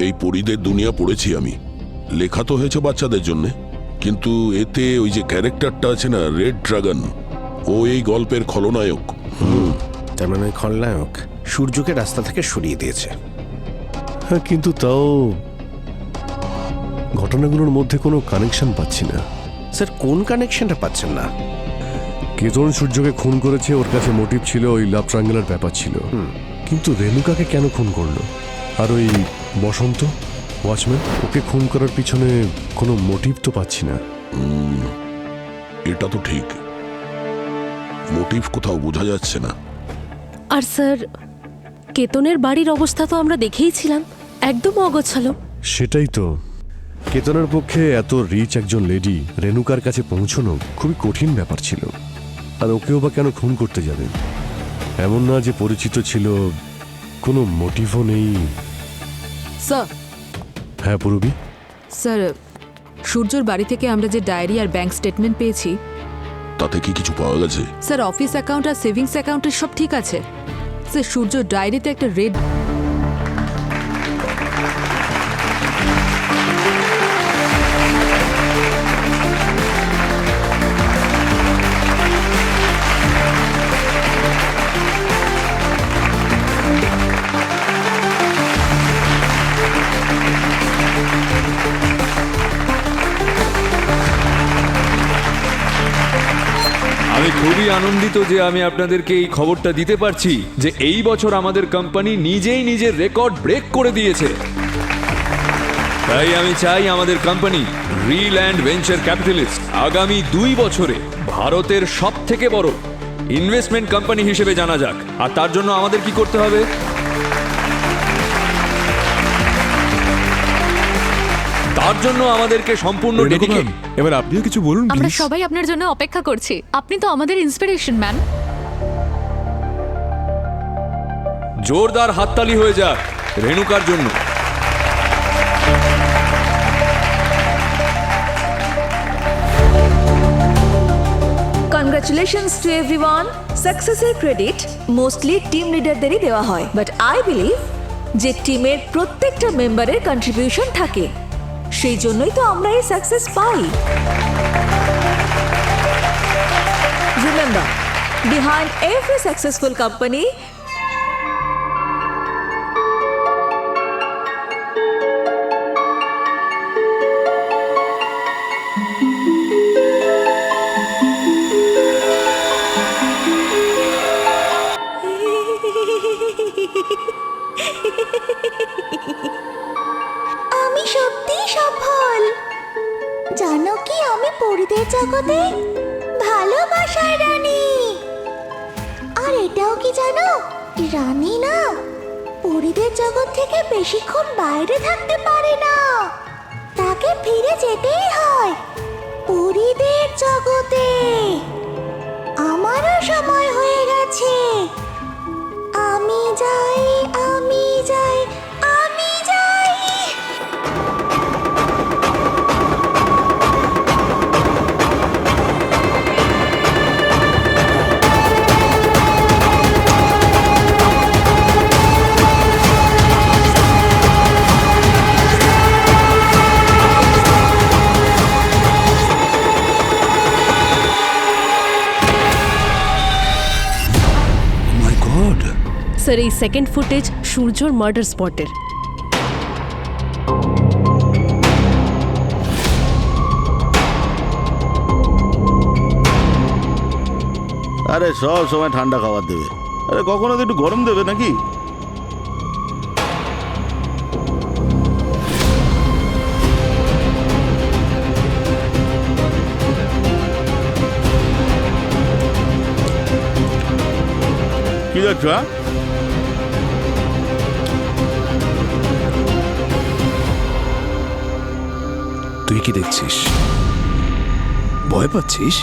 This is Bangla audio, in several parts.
এই পরীদের দুনিয়া পড়েছি আমি। লেখা তো হয়েছে বাচ্চাদের জন্য, কিন্তু এতে ওই যে ক্যারেক্টারটা আছে না, রেড ড্রাগন, ও এই গল্পের খলনায়ক। তার মানে খলনায়ক সূর্যকে রাস্তা থেকে সরিয়ে দিয়েছে। হ্যাঁ, কিন্তু তাও ঘটনাগুলোর মধ্যে কোনো কানেকশন পাচ্ছি না। স্যার, কোন কানেকশনটা পাচ্ছেন না? কেতন সূর্যকে খুন করেছে, ওর কাছে মোটিভ ছিল, ওই লাভ ট্রায়াঙ্গেলের ব্যাপার ছিল। কিন্তু রেণুকাকে কেন খুন করলো? আর ওই বসন্ত ওয়াচম্যান, ওকে খুন করার পিছনে কোনো মোটিভ তো পাচ্ছি না। এটা তো ঠিক, মোটিভ কোথাও বোঝা যাচ্ছে না। আর স্যার, কেতনের বাড়ির অবস্থা তো আমরা দেখেইছিলাম, একদম অগোছালো। সেটাই তো, কেতনের পক্ষে এত রিচ একজন লেডি রেণুকার কাছে পৌঁছানো খুবই কঠিন ব্যাপার ছিল। আর ওকেও বা কেন খুন করতে যাবে? এমন না যে পরিচিত ছিল, কোনো মোটিভও নেই। স্যার, হ্যাঁ পূরবী? স্যার, সূর্যর বাড়ি থেকে আমরা যে ডায়েরি আর ব্যাংক স্টেটমেন্ট পেয়েছি, তাতে কি কিছু পাওয়া গেছে? স্যার অফিস অ্যাকাউন্ট আর সেভিংস অ্যাকাউন্টের সব ঠিক আছে। স্যার, সূর্যর ডায়েরিতে একটা রেড আমি খুবই আনন্দিত যে আমি আপনাদেরকে এই খবরটা দিতে পারছি যে এই বছর আমাদের কোম্পানি নিজেই নিজের রেকর্ড ব্রেক করে দিয়েছে। তাই আমি চাই আমাদের company reel and venture capitalist আগামী 2 বছরে ভারতের সবথেকে বড় ইনভেস্টমেন্ট কোম্পানি হিসেবে জানা যাক। আর তার জন্য আমাদের কি করতে হবে? তার জন্য আমাদেরকে সম্পূর্ণ ডেডিকেট। এবার আপনিও কিছু বলুন আমরা প্লিজ। সবাই আপনার জন্য অপেক্ষা করছি। আপনি তো আমাদের ইন্সপিরেশন ম্যান। জোরদার হাততালি হয়ে যাক রেণুকার জন্য। Congratulations to everyone. সাকসেসের ক্রেডিট মোস্টলি টিম লিডারদেরই দেওয়া হয়, বাট আই বিলিভ যে টিমের প্রত্যেকটা মেম্বারের কন্ট্রিবিউশন থাকে, সেই জন্যই তো আমরা এই সাকসেস পাই। Remember, behind every successful company আমি সত্যি সফল। জানো কি, আমি পরিদের জগতে ভালোবাসার রানী। আর এটাও কি জানো, রানী না পরিদের জগৎ থেকে বেশিক্ষণ বাইরে থাকতে পারে না, তাকে ফিরে যেতেই হয় পরিদের জগতে। আমারও সময় হয়ে গেছে। আমি যাই, আমি যাই, আমি যাই। মাই গড! স্যার, এই সেকেন্ড ফুটেজ সূর্যর মার্ডার স্পটের। আরে সব সময় ঠান্ডা খাবার দেবে, আরে কখনো তো একটু গরম দেবে নাকি? কি দেখছো? হ্যাঁ, তুই কি দেখছিস? ভয় পাচ্ছিস?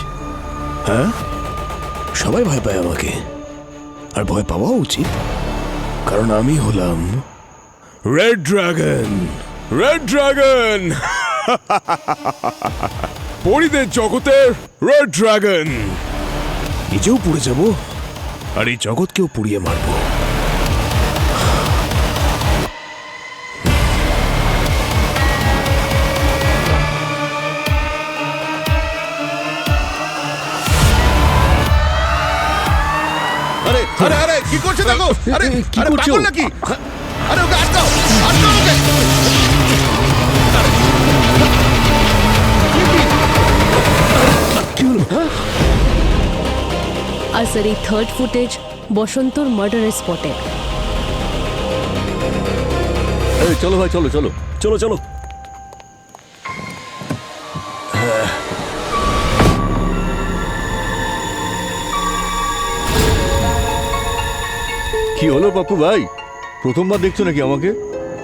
হ্যাঁ, সবাই ভয় পায় আমাকে, আর ভয় পাওয়া উচিত, কারণ আমি হলাম রেড ড্রাগন। রেড ড্রাগন, পরিদের জগতের রেড ড্রাগন। নিজেও পুড়ে যাব, আর এই জগৎকেও পুড়িয়ে মারব। কি করছে দেখো? আরে কি আরে করছো? পাগল নাকি? আরে ওকে আটকাও, আটকাও ওকে। আর স্যার এই থার্ড ফুটেজ বসন্তর মার্ডারের স্পটে। এই, চলো ভাই, চলো চলো চলো চলো। কি হলো পাপ্পু ভাই, প্রথমবার দেখছো নাকি আমাকে?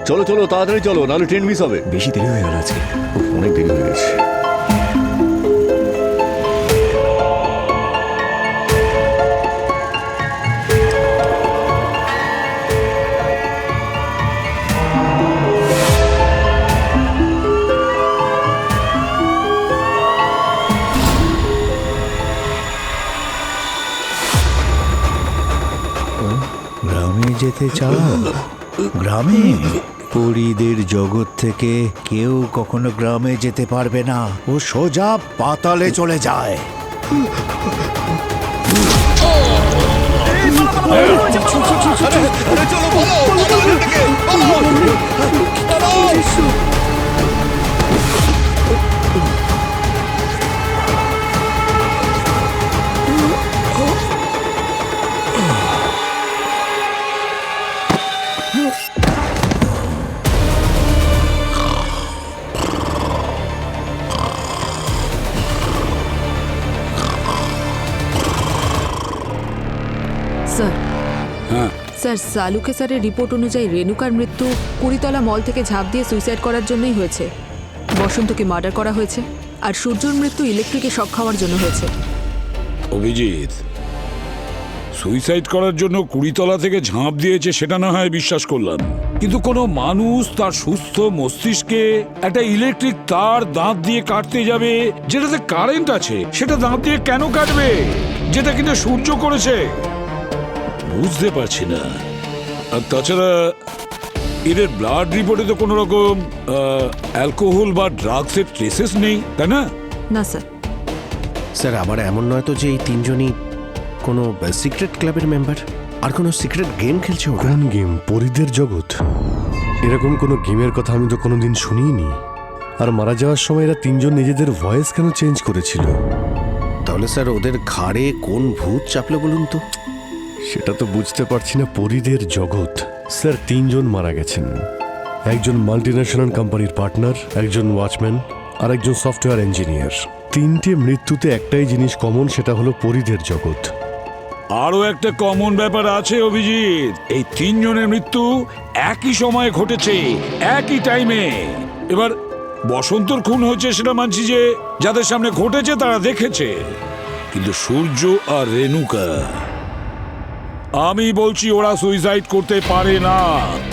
চলো চলো তাড়াতাড়ি চলো, নাহলে ট্রেন মিস হবে। বেশি দেরি হয়ে গেল আজকে, অনেক দেরি হয়ে গেছে। গ্রামে যেতে চাও? গ্রামে পরীদের জগৎ থেকে কেউ কখনো গ্রামে যেতে পারবে না, ও সোজা পাতালে চলে যায়। স্যার, স্যার সালুকে স্যারের রিপোর্ট অনুযায়ী রেণুকার মৃত্যু কুড়িতলা মল থেকে ঝাঁপ দিয়ে সুইসাইড করার জন্যই হয়েছে। বসন্তকে মার্ডার করা হয়েছে, আর সূর্যর মৃত্যু ইলেকট্রিকে শক খাওয়ার জন্য হয়েছে। অভিজিৎ, সুইসাইড করার জন্য কুড়িতলা থেকে ঝাঁপ দিয়েছে সেটা না হয় বিশ্বাস করলাম, কিন্তু কোনো মানুষ তার সুস্থ মস্তিষ্কে একটা ইলেকট্রিক তার দাঁত দিয়ে কাটতে যাবে যেটাতে কারেন্ট আছে, সেটা দাঁত দিয়ে কেন কাটবে? যেটা কিনা সূর্য করেছে। বুঝতে পারছি না। আর তাছাড়া এদের ব্লাড রিপোর্টে তো কোনো রকম অ্যালকোহল বা ড্রাগসের ট্রেসেস নেই, তাই না? না স্যার। স্যার আবার এমন নয় তো যে এই তিনজনই কোনো সিক্রেট ক্লাবের মেম্বার, আর কোনো সিক্রেট গেম খেলছে ওরা? কোন গেম? পরীদের জগৎ? এরকম কোনো গেমের কথা আমি তো কোনোদিন শুনিনি। আর মারা যাওয়ার সময় এরা তিনজন নিজেদের ভয়েস কেন চেঞ্জ করেছিল? তাহলে স্যার ওদের ঘাড়ে কোন ভূত চাপলো বলুন তো? সেটা তো বুঝতে পারছি না। পরীদের জগৎ স্যার, তিনজন মারা গেছেন। একজন মাল্টিন্যাশনাল কোম্পানির পার্টনার, একজন ওয়াচম্যান, আর একজন সফটওয়্যার ইঞ্জিনিয়ার। তিনটে মৃত্যুতে একটাই জিনিস কমন, সেটা হলো পরীদের জগৎ। আরো একটা কমন ব্যাপার আছে অভিজিৎ, এই তিনজনের মৃত্যু একই সময়ে ঘটেছে, একই টাইমে। এবার বসন্তর খুন হয়েছে সেটা মানছি, যে যাদের সামনে ঘটেছে তারা দেখেছে, কিন্তু সূর্য আর রেণুকা, আমি বলছি ওরা সুইসাইড করতে পারে না।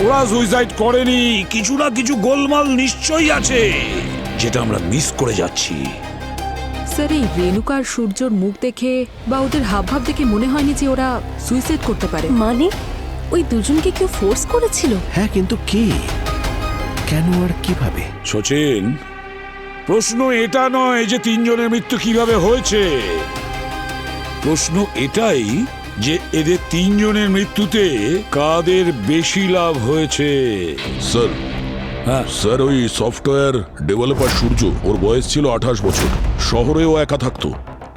ওরা সুইসাইড করেনি, কিছু না কিছু গোলমাল নিশ্চয়ই আছে যেটা আমরা মিস করে যাচ্ছি। স্যার এই রেণুকার সূর্যর মুখ দেখে বা ওদের হাবভাব দেখে মনে হয়নি যে ওরা সুইসাইড করতে পারে। মানে ওই দুজনকে কেউ ফোর্স করেছিল? হ্যাঁ, কিন্তু কে, কেন আর কিভাবে? সচিন, প্রশ্ন এটা নয় যে তিনজনের মৃত্যু কিভাবে হয়েছে, প্রশ্ন এটাই যে এদের তিনজনের মৃত্যুতে কাদের বেশি লাভ হয়েছে। স্যার, হ্যাঁ স্যার ওই সফটওয়্যার ডেভেলপার সূর্য, ওর বয়স ছিল 28 বছর। শহরেও একা থাকতো।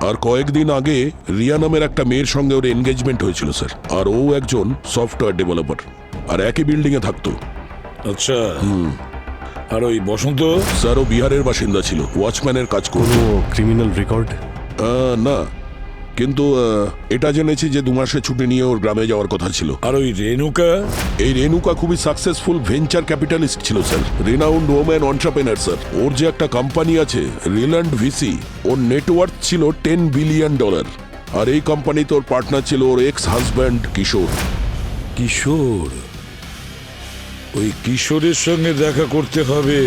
আর কয়েকদিন আগে রিয়া নামের একটা মেয়ের সঙ্গে ওর এনগেজমেন্ট হয়েছিল স্যার। আর ও একজন সফটওয়্যার ডেভেলপার, আর একই বিল্ডিং এ থাকতো। আচ্ছা, আর ওই বসন্ত? স্যার ও বিহারের বাসিন্দা ছিল, ওয়াচম্যানের কাজ করত। কোনো ক্রিমিনাল রেকর্ড? না, কিন্তু এটা জেনেছি যে 2 মাসের ছুটি নিয়ে ওর গ্রামে যাওয়ার কথা ছিল। আর ওই রেণুকা? এই রেণুকা খুবই সাকসেসফুল ভেঞ্চার ক্যাপিটালিস্ট ছিল sir, renowned woman entrepreneur sir. ওর যে একটা কোম্পানি আছে রিল্যান্ড ভিসি, ওর নেটওয়ার্থ ছিল $10 বিলিয়ন। আর এই কোম্পানিতে ওর পার্টনার ছিল ওর এক্স হাজব্যান্ড কিশোর। কিশোর? ওই কিশোরের সঙ্গে দেখা করতে হবে।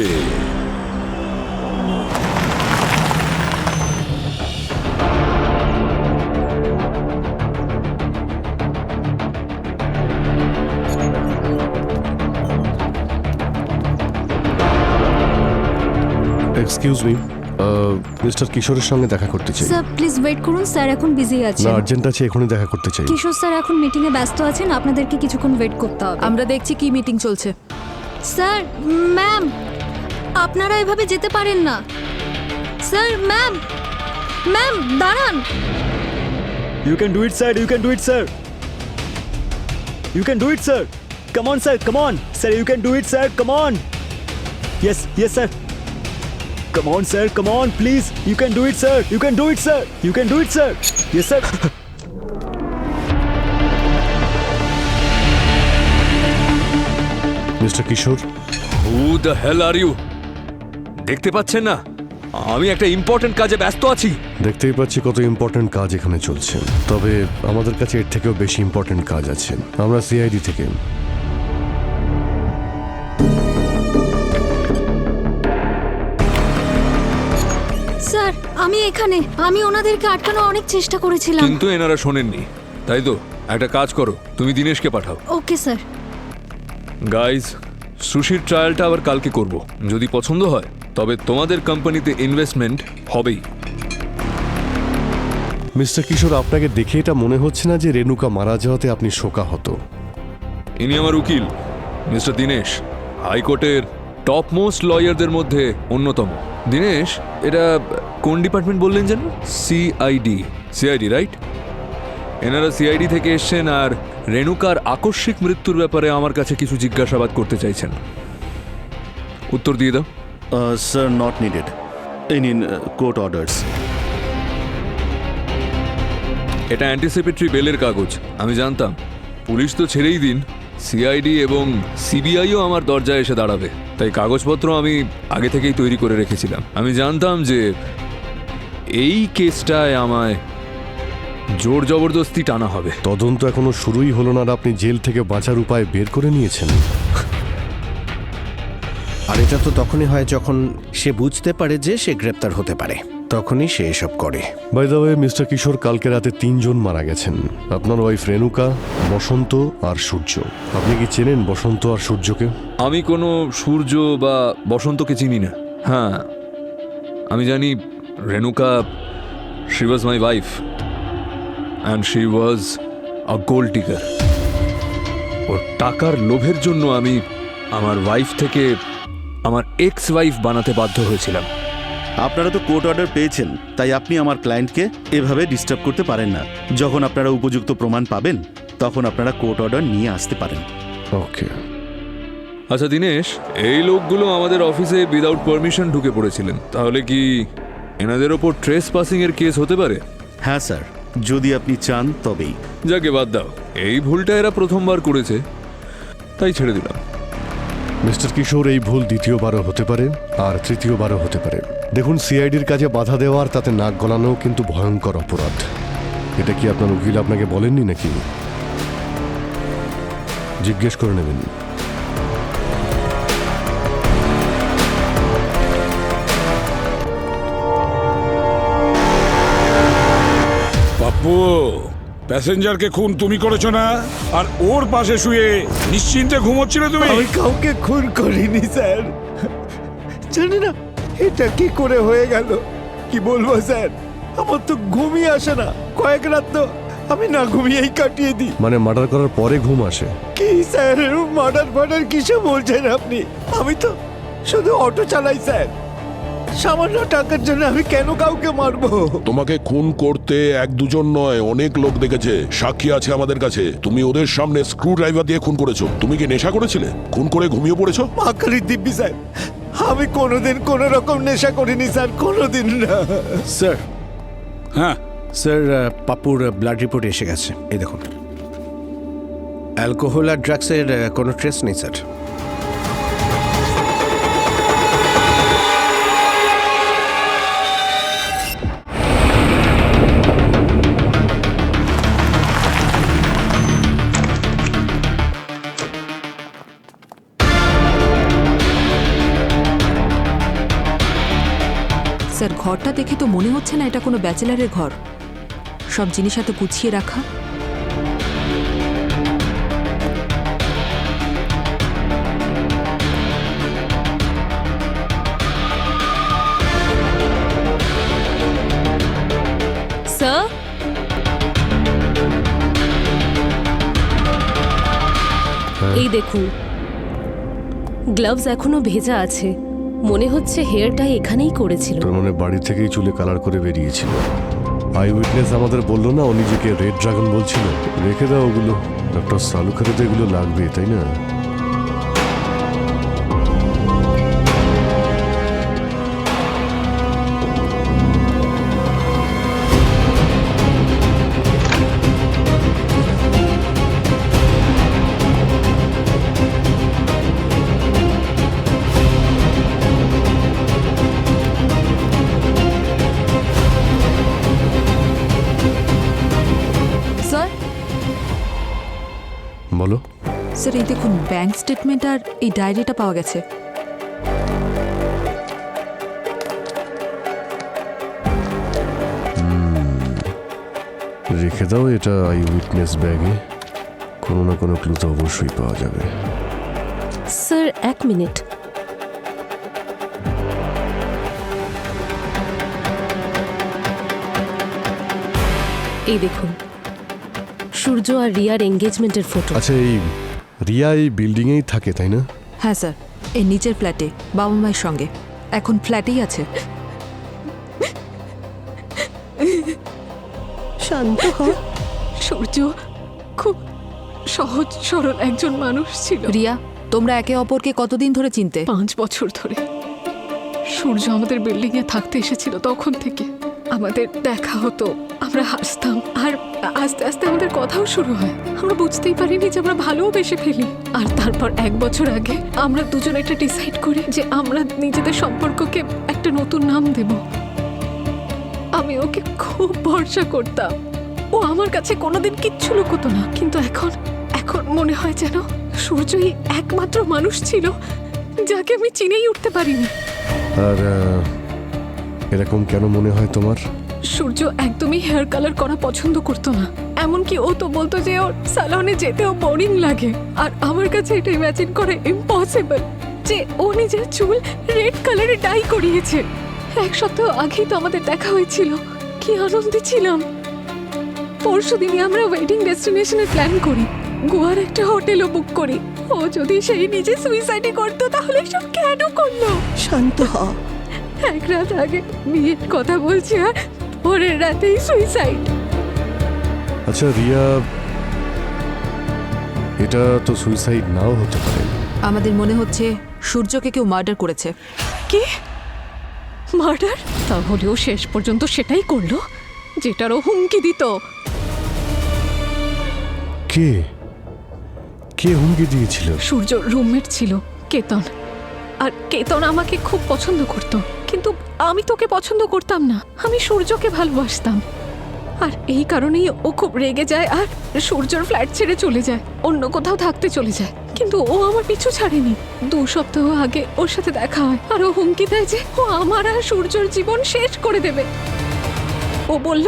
এক্সকিউজ মি, মিস্টার কিশোরের সঙ্গে দেখা করতে চাই। স্যার প্লিজ ওয়েট করুন, স্যার এখন বিজি না, আছেন। আর্জেন্ট আছে, এখনই দেখা করতে চাই। কিশোর স্যার এখন মিটিং এ ব্যস্ত আছেন, আপনাদেরকে কিছুক্ষণ ওয়েট করতে হবে। আমরা দেখছি কি মিটিং চলছে। স্যার, ম্যাম, আপনারা এভাবে যেতে পারেন না। স্যার, ম্যাম, ম্যাম দাঁড়ান। You can do it, sir. You can do it, sir. You can do it, sir. Come on, sir. Come on. Sir, you can do it, sir. Come on. Yes, yes, sir. Come on, sir. Come on, please. You can do it, sir. You can do it, sir. You can do it, sir. Yes, sir. Mister Kishore, who the hell are you? দেখতে পাচ্ছেন না আমি একটা ইম্পর্টেন্ট কাজে ব্যস্ত আছি? দেখতেই পাচ্ছি কত ইম্পর্ট্যান্ট কাজ এখানে চলছে, তবে আমাদের কাছে এর থেকেও বেশি ইম্পর্ট্যান্ট কাজ আছে। আমরা সিআইডি থেকে। স্যার, আমি এখানে। আমি ওনাদেরকে আটকানোর অনেক চেষ্টা করেছিলাম। কিন্তু এনারা শোনেননি, তাই তো? একটা কাজ করো, তুমি দিনেশকে পাঠাও। Okay sir. গাইজ, সুশির ট্রায়ালটা আবার কালকে করব। যদি পছন্দ হয় তবে তোমাদের কোম্পানিতে ইনভেস্টমেন্ট হবেই। মিস্টার কিশোর, আপনাকে দেখে এটা মনে হচ্ছে না যে রেণুকা মারা যাওয়াতে আপনি শোকাহত? ইনি আমার উকিল মিস্টার দীনেশ, হাইকোর্টের টপ মোস্ট লয়ারদের মধ্যে অন্যতম। দীনেশ, এটা কোন ডিপার্টমেন্ট বললেন যেন? সিআইডি। CID, right? এনারা সিআইডি থেকে এসছেন আর রেণুকার আকস্মিক মৃত্যুর ব্যাপারে আমার কাছে কিছু জিজ্ঞাসাবাদ করতে চাইছেন। উত্তর দিয়ে দাও। Sir, not needed. এই নিন কোর্ট অর্ডার্স। এটা অ্যান্টিসিপেটরি বেলের কাগজ। আমি জানতাম পুলিশ তো ছেড়েই দিন, সিআইডি এবং সিবিআইও আমার দরজায় এসে দাঁড়াবে, তাই কাগজপত্র আমি আগে থেকেই তৈরি করে রেখেছিলাম। আমি জানতাম যে এই কেসটায় আমায় জোর জবরদস্তি টানা হবে। তদন্ত এখনো শুরুই হলো না আর আপনি জেল থেকে বাঁচার উপায় বের করে নিয়েছেন। আর এটা তো তখনই হয় যখন সে বুঝতে পারে যে সে গ্রেপ্তার হতে পারে, তখনই সে এসব করে। বাই দ্য ওয়ে, মিস্টার কিশোর, কালকে রাতে 3 জন মারা গেছেন। আপনার ওয়াইফ রেণুকা, বসন্ত আর সূর্য। আপনি কি চেনেন বসন্ত আর সূর্যকে? আমি কোনো সূর্য বা বসন্তকে চিনি না। হ্যাঁ, আমি জানি Renuka, she was my wife and she was a gold digger. ওর টাকার লোভের জন্য আমি আমার ওয়াইফ থেকে আমার এক্স ওয়াইফ বানাতে বাধ্য হয়েছিলাম। আপনারা তো কোর্ট অর্ডার পেয়েছেন, তাই আপনি আমার ক্লায়েন্টকে এভাবে ডিস্টার্ব করতে পারেন না। যখন আপনারা উপযুক্ত প্রমাণ পাবেন তখন আপনারা কোর্ট অর্ডার নিয়ে আসতে পারেন। ওকে। আচ্ছা দীনেশ, এই লোকগুলো আমাদের অফিসে উইদাউট পারমিশন ঢুকে পড়েছিলেন, তাহলে কি এনাদের ওপর ট্রেস পাসিং এর কেস হতে পারে? হ্যাঁ স্যার, যদি আপনি চান তবেই। যাকে বাদ দাও, এই ভুলটা এরা প্রথমবার করেছে, তাই ছেড়ে দিলাম। মিস্টার কিশোর, এই ভুল দ্বিতীয়বারও হতে পারে আর তৃতীয়বারও হতে পারে। দেখুন, সিআইডির কাজে বাধা দেওয়ার, তাতে নাক গলানো কিন্তু ভয়ঙ্কর অপরাধ। এটা কি আপনার উকিল আপনাকে বলেননি নাকি? জিজ্ঞেস করে নেবেন। পাপ্পু, প্যাসেঞ্জারকে খুন তুমি করেছো না? আর ওর পাশে শুয়ে নিশ্চিন্তে ঘুমোচ্ছিলে তুমি? আমি কাউকে খুন করিনি স্যার। জানি না এটা কি করে হয়ে গেল। কি বলবো স্যার, আমার তো ঘুমই আসে না। কয়েক রাত তো আমি না ঘুমিয়েই কাটিয়ে দিই। মানে মার্ডার করার পরে ঘুম আসে? কি স্যার, মার্ডার কিসে বলছেন আপনি? আমি তো শুধু অটো চালাই স্যার। সামান্য টাকার জন্য আমি কেন কাউকে মারবো? তোমাকে খুন করতে 1-2 নয়, অনেক লোক দেখেছে, সাক্ষী আছে আমাদের কাছে। তুমি ওদের সামনে স্ক্রু ড্রাইভার দিয়ে খুন করেছো। তুমি কি নেশা করেছিলে? খুন করে ঘুমিয়ে পড়েছো? মাকারি দিব্যি স্যার, আমি কোনোদিন কোনো রকম নেশা করিনি স্যার, কোনোদিন না। স্যার, হ্যাঁ স্যার, পাপুর ব্লাড রিপোর্ট এসে গেছে। এই দেখুন, অ্যালকোহল আর ড্রাগসের কোনো ট্রেস নেই স্যার। স্যার, ঘরটা দেখে তো মনে হচ্ছে না এটা কোনো ব্যাচেলারের ঘর। সব জিনিস এত গুছিয়ে রাখা। দেখুন, গ্লাভস এখনো ভেজা আছে। মনে হচ্ছে হেয়ার টাই এখানেই করেছিল। তার মানে বাড়ি থেকেই চুলে কালার করে বেরিয়েছিল। আই উইটনেস আমাদের বললো না ও নিজেকে রেড ড্রাগন বলছিল। রেখে দাও ওগুলো, ডক্টর সালুখারে তো এগুলো লাগবে, তাই না? স্যার বলো। স্যার এই দেখুন, ব্যাংক স্টেটমেন্ট আর এই ডায়েরিটা পাওয়া গেছে। রেখে দাও এটা আই উইটনেস ব্যাগে, কোনো না কোনো ক্লু তো অবশ্যই পাওয়া যাবে। Sir 1 minute. এই দেখুন, সূর্য আর রিয়ার এঙ্গেজমেন্টের ফটো। আচ্ছা, এই রিয়া এই বিল্ডিংয়েই থাকে, তাই না? হ্যাঁ স্যার, এই নিচের ফ্ল্যাটে বাবা মায়ের সঙ্গে। এখন ফ্ল্যাটেই আছে। শান্ত হ। সূর্য খুব সহজ সরল একজন মানুষ ছিল। রিয়া, তোমরা একে অপরকে কতদিন ধরে চিনতে? 5 বছর ধরে। সূর্য আমাদের বিল্ডিং এ থাকতে এসেছিল তখন থেকে। আমাদের দেখা হতো, আমরা হাসতাম, আর আস্তে আস্তে আমাদের কথাও শুরু হয়। আমরা বুঝতেই পারিনি যে আমরা ভালোবেসে ফেলি। আর তারপর 1 বছর আগে আমরা দুজন এটা ডিসাইড করি যে আমরা নিজেদের সম্পর্ককে একটা নতুন নাম দেব। আমি ওকে খুব ভরসা করতাম, ও আমার কাছে কোনোদিন কিচ্ছু লুকোতো না। কিন্তু এখন এখন মনে হয় যেন সূর্যই একমাত্র মানুষ ছিল যাকে আমি চিনেই উঠতে পারিনি। আর এরকম কেন মনে হয় তোমার? সূর্য একদমই হেয়ার কালার করা পছন্দ করতো না। এমনকি ও তো বলতো যে ওর সালনে যেতেও বোরিং লাগে। আর আমার কাছে এটা ইমাজিন করা ইম্পসিবল যে ও নিজের চুল রেড কালারে ডাই করিয়েছে। 1 সপ্তাহ আগেই তো আমাদের দেখা হয়েছিল, কি আনন্দে ছিলাম। পরশুদিনই আমরা ওয়েডিং ডেস্টিনেশনের প্ল্যান করি, গোয়ার একটা হোটেলও বুক করি। ও যদি সেই নিজে সুইসাইডই করতো তাহলে সব কেন করলো? শান্ত হ। 1 রাত আগে বিয়ের কথা বলছে আর পরের রাতেই সুইসাইড। আচ্ছা রিয়া, এটা তো সুইসাইড নাও হতে পারে। আমাদের মনে হচ্ছে সূর্যকে কেউ মার্ডার করেছে। কি মার্ডার? তাহলেও শেষ পর্যন্ত সেটাই করলো যেটারও হুমকি দিত। কে কে হুমকি দিয়েছিল? সূর্য রুমমেট ছিল কেতন, আর কেতন আমাকে খুব পছন্দ করত। কিন্তু আমি তোকে পছন্দ করতাম না, আমি সূর্যকে ভালোবাসতাম। আর এই কারণেই ও খুব রেগে যায় আর সূর্যর ফ্ল্যাট ছেড়ে চলে যায়, অন্য কোথাও থাকতে চলে যায়। কিন্তু ও আমার পিছু ছাড়েনি। 2 সপ্তাহ আগে ওর সাথে দেখা হয় আর ও হুমকি দেয় যে ও আমার আর সূর্যর জীবন শেষ করে দেবে। ও বলল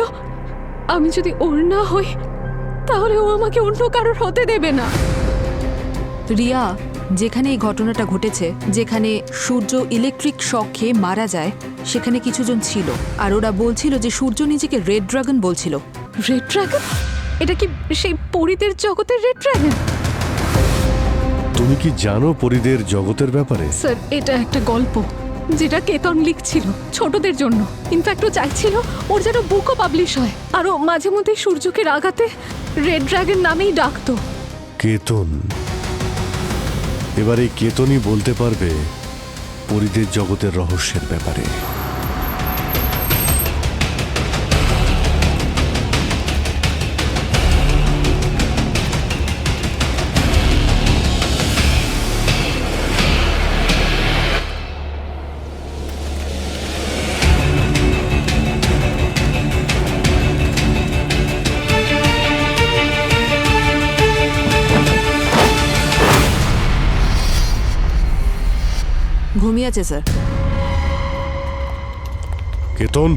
আমি যদি ওর না হই তাহলে ও আমাকে অন্য কারোর হতে দেবে না। রিয়া, যেখানে এই ঘটনাটা ঘটেছে, যেখানে সূর্য ইলেকট্রিক শক খেয়ে মারা যায়, সেখানে কিছুজন ছিল। আর ওরা বলছিল যে সূর্য নিজেকে রেড ড্রাগন বলছিল। Red dragon? এটা কি সেই পরীদের জগতের রেড ড্রাগন? তুমি কি জানো পরীদের জগতের ব্যাপারে? স্যার, এটা একটা গল্প যেটা কেতন লিখছিল ছোটদের জন্য। ইনফ্যাক্ট ও চাইছিল ওর যেন বুকও পাবলিশ হয়। আর ও মাঝে মধ্যে সূর্যকে রাগাতে রেড ড্রাগন নামেই ডাকতো। কেতন? এবার এই কেতনই বলতে পারবে পরীদের জগতের রহস্যের ব্যাপারে। ঘুমিয়ে আছে স্যার। কেতন,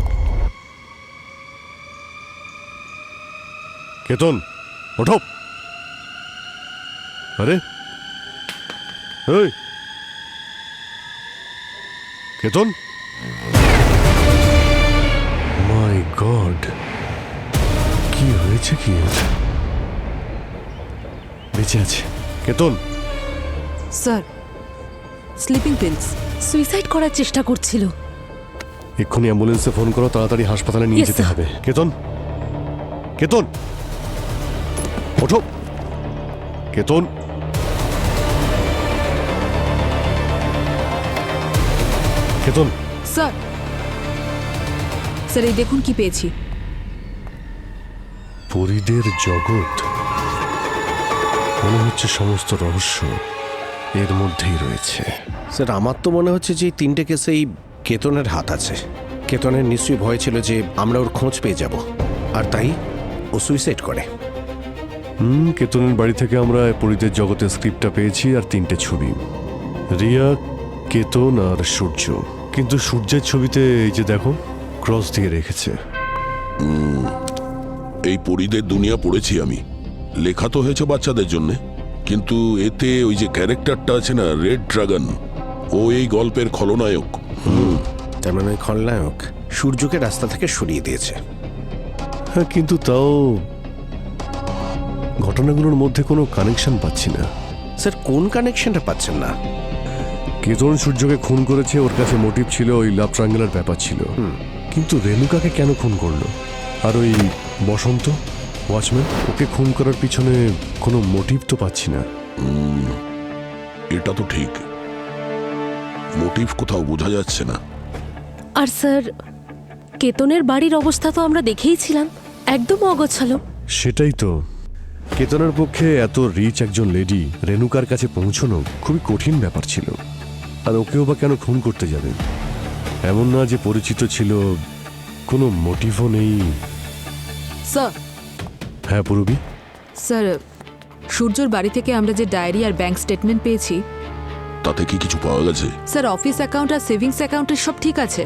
কেতন ওঠো। আরে এই কেতন, মাই গড, কি হয়েছে? কি বেঁচে আছে? কেতন, স্যার স্লিপিং পিলস। সুইসাইড করার চেষ্টা করছিল। এক্ষুনি অ্যাম্বুলেন্সে ফোন করো, তাড়াতাড়ি হাসপাতালে নিয়ে Yes, যেতে sir. হবে। কেতন, কেতন, ওঠো। কেতন, কেতন। স্যার স্যার এই দেখুন কি পেয়েছি। পরীদের জগৎ, মনে হচ্ছে সমস্ত রহস্য এর মধ্যেই রয়েছে। স্যার আমার তো মনে হচ্ছে যে এই তিনটে কেসেই কেতনের হাত আছে। কেতনের নিশ্চয়ই ভয় ছিল যে আমরা ওর খোঁজ পেয়ে যাব, আর তাই ও সুইসাইড করে। কেতনের বাড়ি থেকে আমরা পরীদের জগতের স্ক্রিপ্টটা পেয়েছি আর 3টে ছবি, রিয়া, কেতন আর সূর্য। কিন্তু সূর্যের ছবিতে এই যে দেখো ক্রস দিয়ে রেখেছে। এই পরীদের দুনিয়া পড়েছি আমি। লেখা তো হয়েছে বাচ্চাদের জন্য, কিন্তু এতে ওই যে ক্যারেক্টারটা আছে না, রেড ড্রাগন, ও এই গল্পের খলনায়ক। তার মানে ওই খলনায়ক সূর্যকে রাস্তা থেকে সরিয়ে দিয়েছে। হ্যাঁ, কিন্তু তাও ঘটনাগুলোর মধ্যে কোনো কানেকশন পাচ্ছি না। স্যার কোন কানেকশনটা পাচ্ছেন না? কেতন সূর্যকে খুন করেছে, ওর কাছে মোটিভ ছিল, ওই লাভ ট্রায়াঙ্গেলের ব্যাপার ছিল। কিন্তু রেণুকাকে কেন খুন করলো? আর ওই বসন্ত ওয়াচম্যান, ওকে খুন করার পিছনে কোনো মোটিভ তো পাচ্ছি না। এটা তো ঠিক, মোটিভ কোথাও বোঝা যাচ্ছে না। আর স্যার কেতনের বাড়ির অবস্থা তো আমরা দেখেইছিলাম, একদম অগোছালো। সেটাই তো, কেতনের পক্ষে এত রিচ একজন লেডি রেণুকার কাছে পৌঁছানো খুবই কঠিন ব্যাপার ছিল। আর ওকেও বা কেন খুন করতে যাবে? এমন না যে পরিচিত ছিল, কোনো মোটিভও নেই। স্যার হ্যাঁ পূরবী, স্যার সূর্যর বাড়ি থেকে আমরা যে ডায়েরি আর ব্যাংক স্টেটমেন্ট পেয়েছি, তাতে কি কিছু পাওয়া গেছে? স্যার অফিস অ্যাকাউন্ট আর সেভিংস অ্যাকাউন্টের সব ঠিক আছে।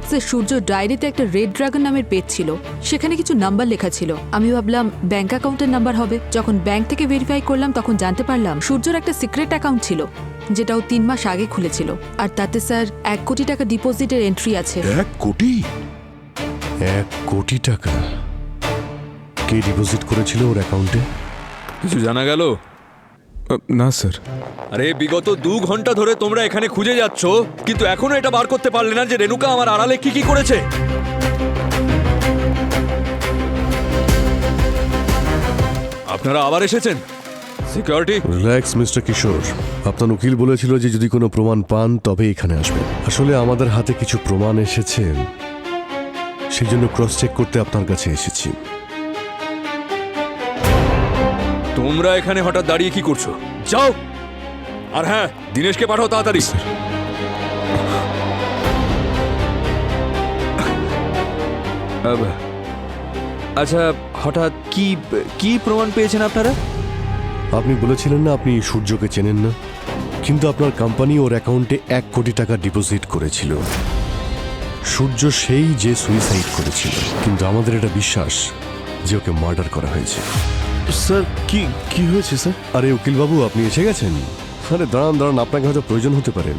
স্যার সূর্য ডায়েরিতে একটা রেড ড্রাগন নামের পেজ ছিল, সেখানে কিছু নাম্বার লেখা ছিল। আমি ভাবলাম ব্যাংক অ্যাকাউন্টের নাম্বার হবে। যখন ব্যাংক থেকে ভেরিফাই করলাম তখন জানতে পারলাম সূর্যর একটা সিক্রেট অ্যাকাউন্ট ছিল, যেটাও 3 মাস আগে খুলেছিল। আর তাতে স্যার 1 কোটি টাকা ডিপোজিটের এন্ট্রি আছে। 1 কোটি? 1 কোটি টাকা কে ডিপোজিট করেছিল ওর অ্যাকাউন্টে? কিছু জানা গেল? না স্যার। আরে বিগত 2 ঘন্টা ধরে তোমরা এখানে খুঁজে যাচ্ছ, কিন্তু এখনো এটা বার করতে পারলে না যে রেণুকা আমার আড়ালে কি কি করেছে। আপনারা আবার এসেছেন? সিকিউরিটি, রিল্যাক্স মিস্টার কিশোর, আপনার উকিল বলেছিল যে যদি কোনো প্রমাণ পান তবে এখানে আসবেন। আসলে আমাদের হাতে কিছু প্রমাণ এসেছে, সেই জন্য ক্রস চেক করতে আপনার কাছে এসেছি। তোমরা এখানে হঠাৎ দাঁড়িয়ে কি করছো? যাও, আর হ্যাঁ, দিনেশকে পাঠাও তাড়াতাড়ি। আচ্ছা, হঠাৎ কি কি প্রমাণ পেয়েছেন আপনারা? আপনি বলেছিলেন না আপনি সূর্যকে চেনেন না, কিন্তু আপনার কোম্পানি ওর অ্যাকাউন্টে 1 কোটি টাকা ডিপোজিট করেছিল। সূর্য সেই যে সুইসাইড করেছিল, কিন্তু আমাদের এটা বিশ্বাস যে ওকে মার্ডার করা হয়েছে। স্যার কি কি হয়েছে স্যার? আরে উকিলবাবু, আপনি এসে গেছেন? আরে দাঁড়ান দাঁড়ান, আপনাকে হয়তো প্রয়োজন হতে পারেন।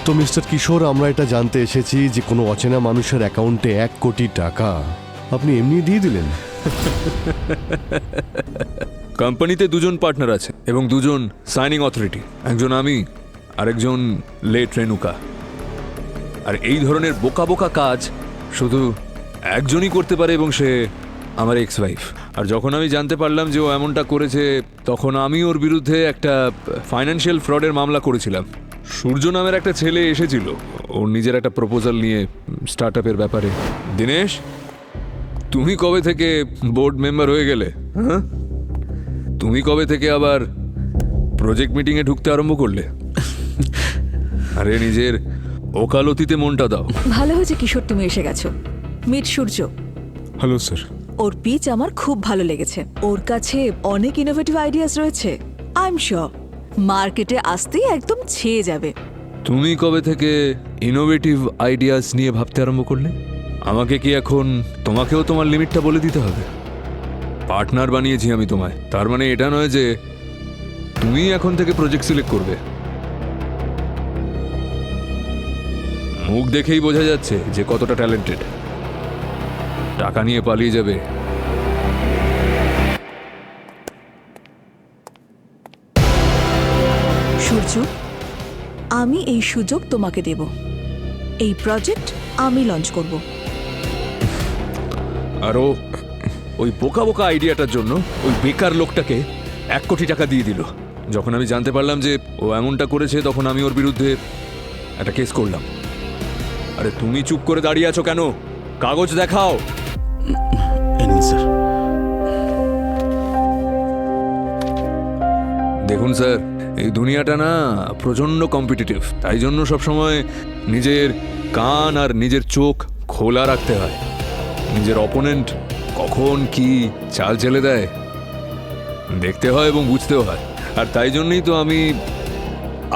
তো মিস্টার কিশোর, আমরা এটা জানতে এসেছি যে কোনো অচেনা মানুষের অ্যাকাউন্টে 1 কোটি টাকা আপনি এমনি দিয়ে দিলেন। কোম্পানিতে 2 জন পার্টনার আছে এবং 2 জন সাইনিং অথরিটি, একজন আমি, আরেকজন লেট রেণুকা। আর এই ধরনের বোকা বোকা কাজ শুধু একজনই করতে পারে, এবং সে আমার এক্স ওয়াইফ। আর যখন আমি জানতে পারলাম যে ও এমনটা করেছে, তখন আমি ওর বিরুদ্ধে একটা ফাইন্যান্সিয়াল ফ্রডের মামলা করেছিলাম। সূর্য নামের একটা ছেলে এসেছিল ওর নিজের একটা প্রপোজাল নিয়ে স্টার্ট আপের ব্যাপারে। দিনেশ, তুমি কবে থেকে বোর্ড মেম্বার হয়ে গেলে? হ্যাঁ, তুমি কবে থেকে আবার প্রজেক্ট মিটিংয়ে ঢুকতে আরম্ভ করলে? আরে নিজের ওকালতিতে মনটা দাও। ভালো হয়েছে কিশোর তুমি এসে গেছো। মিট সূর্য। Hello sir. ওর পিচ আমার খুব ভালো লেগেছে। ওর কাছে অনেক ইনোভেটিভ আইডিয়াস রয়েছে। আই এম শিওর মার্কেটে আসতেই একদম ছেয়ে যাবে। তুমি কবে থেকে ইনোভেটিভ আইডিয়াস নিয়ে ভাবতে আরম্ভ করলে? আমাকে কি এখন তোমাকেও তোমার লিমিটটা বলে দিতে হবে? পার্টনার বানিয়েছি আমি তোমায়, তার মানে এটা নয় যে তুমি এখন থেকে প্রজেক্ট সিলেক্ট করবে। মুখ দেখেই বোঝা যাচ্ছে যে কতটা ট্যালেন্টেড। টাকা নিয়ে পালিয়ে যাবে। সূর্য অর্জুন, আমি এই সুযোগ তোমাকে দেব। এই প্রজেক্ট আমি লঞ্চ করব। আরও ওই বোকা বোকা আইডিয়াটার জন্য ওই বেকার লোকটাকে 1 কোটি টাকা দিয়ে দিল। যখন আমি জানতে পারলাম যে ও এমনটা করেছে, তখন আমি ওর বিরুদ্ধে একটা কেস করলাম। আরে তুমি চুপ করে দাঁড়িয়ে আছো কেন? কাগজ দেখাও। স্যার, দেখুন স্যার, এই দুনিয়াটা না প্রচণ্ড কম্পিটিটিভ, তাই জন্য সবসময় নিজের কান আর নিজের চোখ খোলা রাখতে হয়। নিজের অপোনেন্ট কখন কি চাল চেলে দেয় দেখতে হয় এবং বুঝতেও হয়। আর তাই জন্যই তো আমি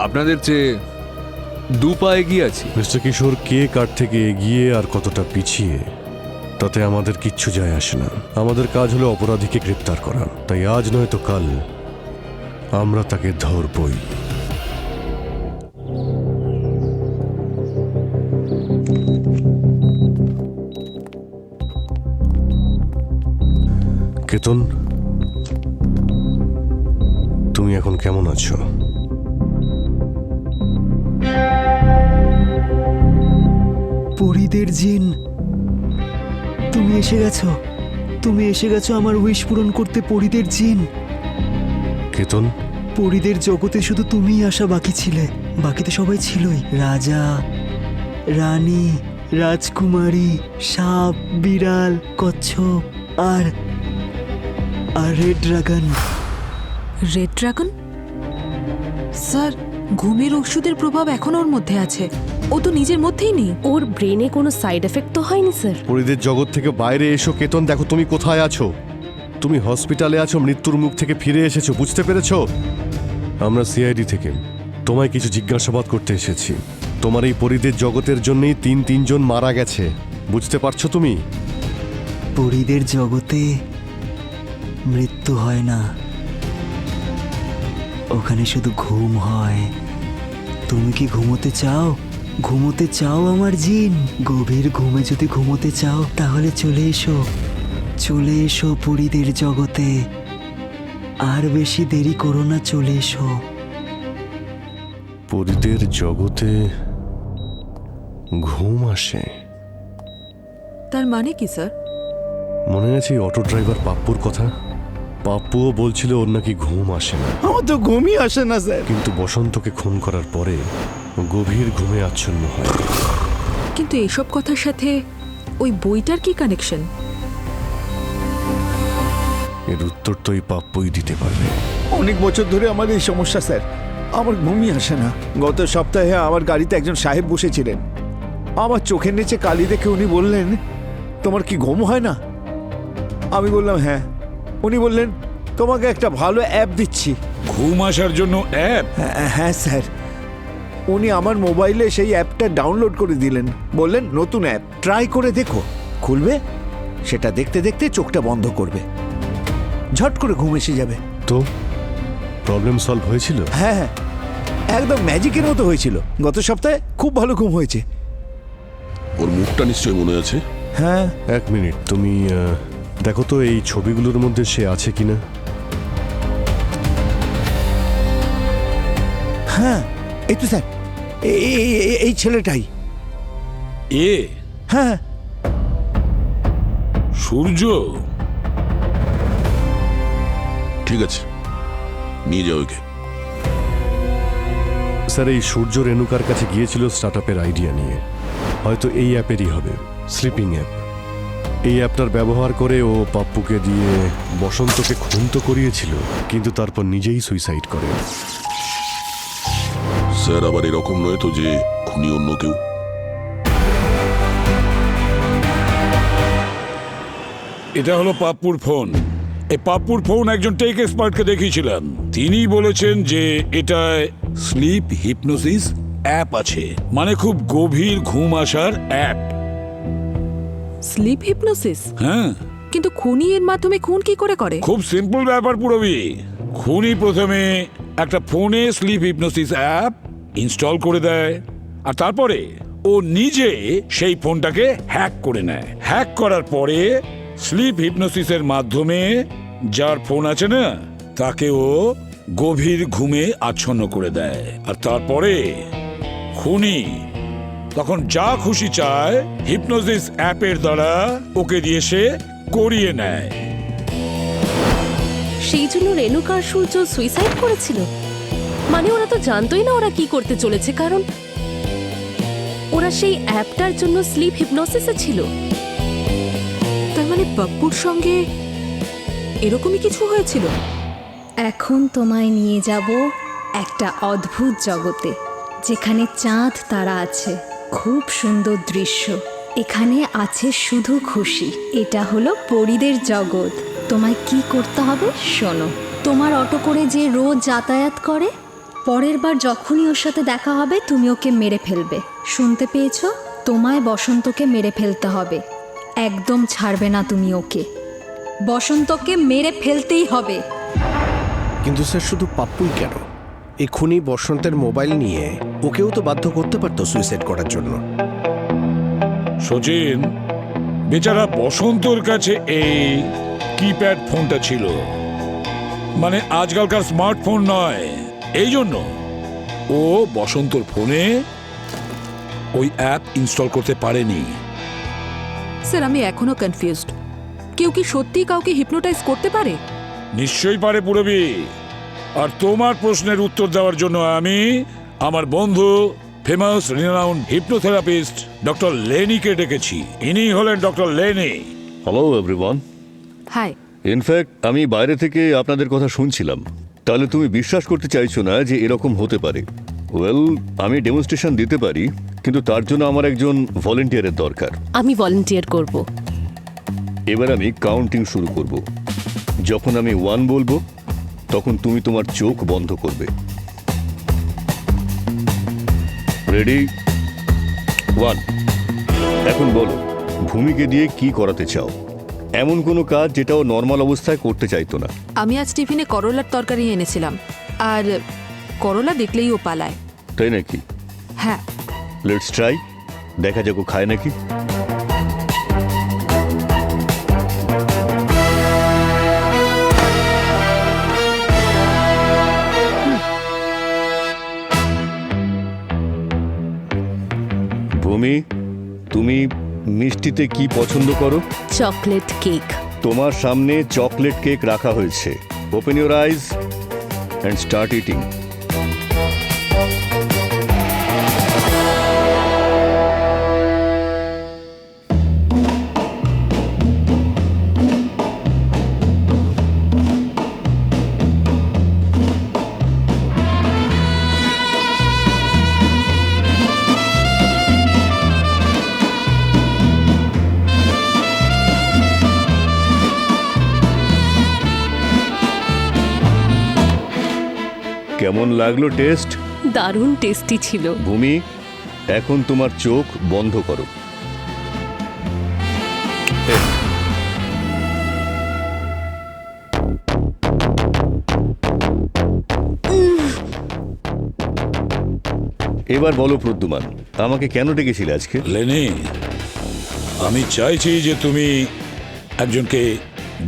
আপনাদের চেয়ে 2 পা এগিয়ে আছি। মিস্টার কিশোর, কে কার থেকে এগিয়ে আর কতটা পিছিয়ে তাতে আমাদের কিচ্ছু যায় আসে না। আমাদের কাজ হলো অপরাধীকে গ্রেপ্তার করা, তাই আজ নয় তো কাল আমরা তাকে ধরবই। কেতন, তুমি এখন কেমন আছো? পরিদের জিন, তুমি এসে গেছো। তুমি এসে গেছো আমার উইশ পূরণ করতে, পরিদের জিন। কেতন, পরিদের জগতে শুধু তুমিই আসা বাকি ছিলে। বাকিতে সবাই ছিলই, রাজা, রানী, রাজকুমারী, সাপ, বিড়াল, কচ্ছপ আর red dragon. Red dragon? Sir, ঘুমের ওষুধের প্রভাব এখন ওর মধ্যে আছে। ও তো নিজের মধ্যেই নেই। ওর ব্রেনে কোনো সাইড এফেক্ট তো হয়নি স্যার? পরিদের জগৎ থেকে বাইরে এসো কেতন। দেখো তুমি কোথায় আছো। তুমি হসপিটালে আছো, মৃত্যুর মুখ থেকে ফিরে এসেছো, বুঝতে পেরেছো? আমরা সিআইডি থেকে তোমায় কিছু জিজ্ঞাসাবাদ করতে এসেছি। তোমার এই পরিদের জগতের জন্যই 3 জন মারা গেছে, বুঝতে পারছো তুমি? পরিদের জগতে মৃত্যু হয় না, ওখানে শুধু ঘুম হয়। তুমি কি ঘুমোতে চাও? ঘুমোতে চাও আমার জিন? গভীর ঘুমে যদি ঘুমোতে চাও তাহলে চলে এসো, চলে এসো পরিদের জগতে। আর বেশি দেরি করো না, চলে এসো। পরিদের জগতে ঘুম আসে? তার মানে কি স্যার? মনে আছে এই অটো ড্রাইভার পাপ্পুর কথা? পাপ্পুও বলছিল ওর নাকি ঘুম আসে না। আমার তো ঘুমই আসে না স্যার। কিন্তু বসন্তকে খুন করার পরে ও গভীর ঘুমে আচ্ছন্ন হয়। কিন্তু এসব কথার সাথে ওই বইটার কি কানেকশন? এর উত্তর তো এই পাপ্পুই দিতে পারবে। অনেক বছর ধরে আমার এই সমস্যা স্যার। আমার ঘুমই আসে না। গত সপ্তাহে আমার গাড়িতে একজন সাহেব বসেছিলেন। আমার চোখের নিচে কালি দেখে উনি বললেন, তোমার কি ঘুম হয় না? আমি বললাম হ্যাঁ। উনি বললেন, তোমাকে একটা ভালো অ্যাপ দিচ্ছি। ঘুম আসার জন্য অ্যাপ? হ্যাঁ স্যার। উনি আমার মোবাইলে সেই অ্যাপটা ডাউনলোড করে দিলেন। বললেন, নতুন অ্যাপ, ট্রাই করে দেখো। খুলবে, সেটা দেখতে দেখতে চোখটা বন্ধ করবে, ঝট করে ঘুম এসে যাবে। তো প্রবলেম সলভ হয়েছিল? হ্যাঁ, একদম ম্যাজিকের মতো হয়েছিল। গত সপ্তাহে খুব ভালো ঘুম হয়েছে। ওর মুখটা নিশ্চয়ই মনে আছে। হ্যাঁ। 1 মিনিট, তুমি দেখো তো এই ছবিগুলোর মধ্যে সে আছে কিনা। হ্যাঁ, এই তো স্যার, এই ছেলেটাই। এ? হ্যাঁ। সূর্য? ঠিক আছে, নিয়ে যাও ওকে। স্যার, এই সূর্য রেণুকার কাছে গিয়েছিল স্টার্টআপের আইডিয়া নিয়ে। হয়তো এই অ্যাপেরই হবে, স্লিপিং অ্যাপ। এই অ্যাপটার ব্যবহার করে ও পাপ্পুকে দিয়ে বসন্তকে খুন তো করিয়েছিল, কিন্তু তারপর নিজেই সুইসাইড করে। স্যার, আবার এরকম নয় তো যে খুনি অন্য কেউ? এটা হলো পাপ্পুর ফোন। এই পাপ্পুর ফোন একজন টেক এক্সপার্টকে দেখিয়েছিলাম। তিনি বলেছেন যে এটায় স্লিপ হিপনোসিস অ্যাপ আছে, মানে খুব গভীর ঘুম আসার অ্যাপ। Slip hypnosis? হ্যাঁ। কিন্তু খুনি এর মাধ্যমে খুন কি করে করে? খুব সিম্পল ব্যাপার পুরবি। খুনি প্রথমে একটা ফোনে স্লিপ হিপনোসিস অ্যাপ ইনস্টল করে দেয়, আর তারপরে ও নিজে সেই ফোনটাকে হ্যাক করে নেয়। হ্যাক করার পরে স্লিপ হিপনোসিসের মাধ্যমে যার ফোন আছে না, তাকে ও গভীর ঘুমে আচ্ছন্ন করে দেয়, আর তারপরে খুনি তখন যা খুশি চায় হিপনোসিস অ্যাপের দ্বারা ওকে দিয়ে সে করিয়ে নেয়। সেই জন্য রেণুকা আর সূর্য সুইসাইড করেছিল? মানে ওরা তো জানতোই না ওরা কি করতে চলেছে, কারণ ওরা সেই অ্যাপটার জন্য স্লিপ হিপনোসিসে ছিল। তার মানে পাপ্পুর সঙ্গে এরকমই কিছু হয়েছিল। এখন তোমায় নিয়ে যাব একটা অদ্ভুত জগতে, যেখানে চাঁদ তারা আছে, খুব সুন্দর দৃশ্য। এখানে আছে শুধু খুশি। এটা হলো পরীদের জগৎ। তোমায় কি করতে হবে শোনো। তোমার অটো করে যে রোজ যাতায়াত করে, পরের বার যখনই ওর সাথে দেখা হবে তুমি ওকে মেরে ফেলবে। শুনতে পেয়েছো? তোমায় বসন্তকে মেরে ফেলতে হবে। একদম ছাড়বে না তুমি ওকে। বসন্তকে মেরে ফেলতেই হবে। কিন্তু স্যার শুধু পাপ্পুই কেন, এক্ষুনি বসন্তের মোবাইল নিয়ে ওকেও তো বাধ্য করতে পারতো সুইসাইড করার জন্য। সচিন, বেচারা বসন্তর কাছে এই কিপ্যাড ফোনটা ছিল, মানে আজকালকার স্মার্টফোন নয়। এই জন্য ও বসন্তর ফোনে ওই অ্যাপ ইনস্টল করতে পারেনি। স্যার আমি এখনো কনফিউজড। কেউ কি সত্যি কাউকে হিপনোটাইজ করতে পারে? নিশ্চয়ই পারে পুরবী। আর তোমার প্রশ্নের উত্তর দেওয়ার জন্য আমি আমার বন্ধু ফেমাস রিনাউন্ড হিপনোথেরাপিস্ট ডক্টর লেনিকে ডেকেছি। ইনি হলেন doctor Lenny. Hello everyone. Hi. In fact আমি বাইরে থেকে আপনাদের কথা শুনছিলাম। তাহলে তুমি বিশ্বাস করতে চাইছো না যে এরকম হতে পারে? ওয়েল, আমি ডেমনস্ট্রেশন দিতে পারি, কিন্তু তার জন্য আমার একজন ভলেন্টিয়ারের দরকার। আমি ভলেন্টিয়ার করব। এবার আমি কাউন্টিং শুরু করব। যখন আমি 1 বলবো তখন তুমি তোমার চোখ বন্ধ করবে। রেডি? 1। এখন বলো, ভূমিকে দিয়ে কি করাতে চাও? এমন কোনো কাজ যেটা ও নর্মাল অবস্থায় করতে চাইতো না। আমি আজ টিফিনে করলার তরকারি এনেছিলাম, আর করলা দেখলেই ও পালায়। তাই নাকি? হ্যাঁ। লেটস ট্রাই, দেখা যাক ও খায় নাকি। ভূমি, তুমি মিষ্টিতে কি পছন্দ করো? Chocolate cake. তোমার সামনে চকলেট কেক রাখা হয়েছে। Open your eyes and start eating. কেমন লাগলো টেস্ট? দারুণ টেস্টি ছিল। ভূমি, এখন তোমার চোখ বন্ধ করো। এবার বলো প্রদ্যুমান, আমাকে কেন ডেকেছিলে আজকে? লেনি, আমি চাইছি যে তুমি একজনকে